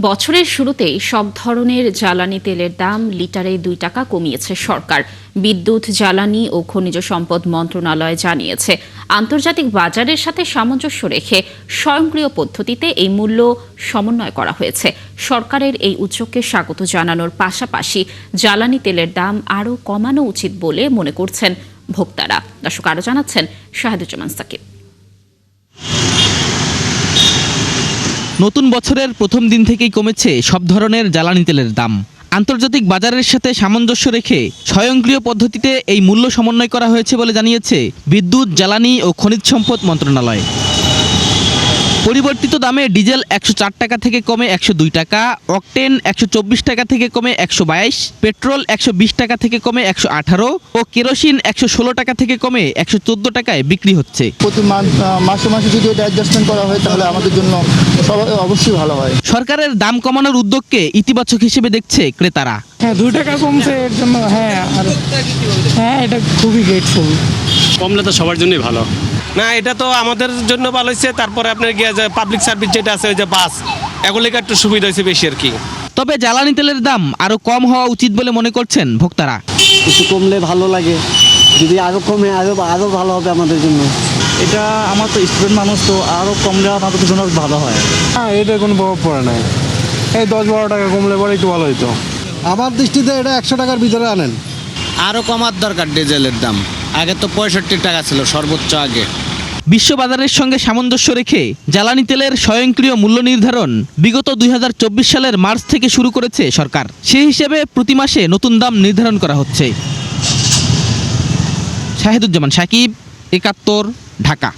বছরের শুরুতেই সব ধরনের জ্বালানি তেলের দাম লিটারে ২ টাকা কমিয়েছে সরকার। বিদ্যুৎ, জ্বালানি ও খনিজ সম্পদ মন্ত্রণালয় জানিয়েছে, আন্তর্জাতিক বাজারের সাথে সামঞ্জস্য রেখে স্বয়ংক্রিয় পদ্ধতিতে এই মূল্য সমন্বয় করা হয়েছে। সরকারের এই উদ্যোগকে স্বাগত জানানোর পাশাপাশি জ্বালানি তেলের দাম আরও কমানো উচিত বলে মনে করছেন ভোক্তারা। দর্শক, আরও জানাচ্ছেন শাহেদুজ্জামান সাকিব। নতুন বছরের প্রথম দিন থেকেই কমেছে সব ধরনের জ্বালানি তেলের দাম। আন্তর্জাতিক বাজারের সাথে সামঞ্জস্য রেখে স্বয়ংক্রিয় পদ্ধতিতে এই মূল্য সমন্বয় করা হয়েছে বলে জানিয়েছে বিদ্যুৎ, জ্বালানি ও খনিজ সম্পদ মন্ত্রণালয়। পরিবর্তিত দামে ডিজেল ১০৪ টাকা থেকে কমে ১০২ টাকা, অকটেন ১২৪ টাকা থেকে কমে ১২২, পেট্রোল ১২০ টাকা থেকে কমে ১১৮ ও কেরোসিন ১১৬ টাকা থেকে কমে ১১৪ টাকায় বিক্রি হচ্ছে। প্রতি মাসে মাসে যদি এটা অ্যাডজাস্টমেন্ট করা হয় তাহলে আমাদের জন্য অবশ্যই ভালো হয়। সরকারের দাম কমানোর উদ্যোগকে ইতিবাচক হিসেবে দেখছে ক্রেতারা। হ্যাঁ, 2 টাকা কমছে এর জন্য এটা খুবই গ্রেটফুল। কমলে তো সবার জন্যই ভালো। না, এটা তো আমাদের জন্য ভালো হয়েছে। তারপরে আপনার গিয়ে যে পাবলিক সার্ভিস যেটা আছে, ওই যে বাস, এগুলিকে একটু সুবিধা হয়েছে বেশি আর কি। তবে জ্বালানি তেলের দাম আরো কম হওয়া উচিত বলে মনে করছেন ভোক্তারা। কিছু কমলে ভালো লাগে, যদি আরো কমে আরো ভালো হবে আমাদের জন্য। এটা আমার তো স্টুডেন্ট মানুষ, তো আরো কমলে আমাদের জন্য ভালো হয়। হ্যাঁ, এটা কোনো প্রভাব পড়ে নাই। এই ১০-১২ টাকা কমলে পরে একটু ভালো হইতো। আমার দৃষ্টিতে এটা ১০০ টাকার ভিতরে আনেন। আরও কমার দরকার ডিজেলের দাম। আগে তো ৬৫ টাকা ছিল সর্বোচ্চ আগে। বিশ্ববাজারের সঙ্গে সামঞ্জস্য রেখে জ্বালানি তেলের স্বয়ংক্রিয় মূল্য নির্ধারণ বিগত ২০২৪ সালের মার্চ থেকে শুরু করেছে সরকার। সেই হিসেবে প্রতি মাসে নতুন দাম নির্ধারণ করা হচ্ছে। শাহেদুজ্জামান সাকিব, ৭১, ঢাকা।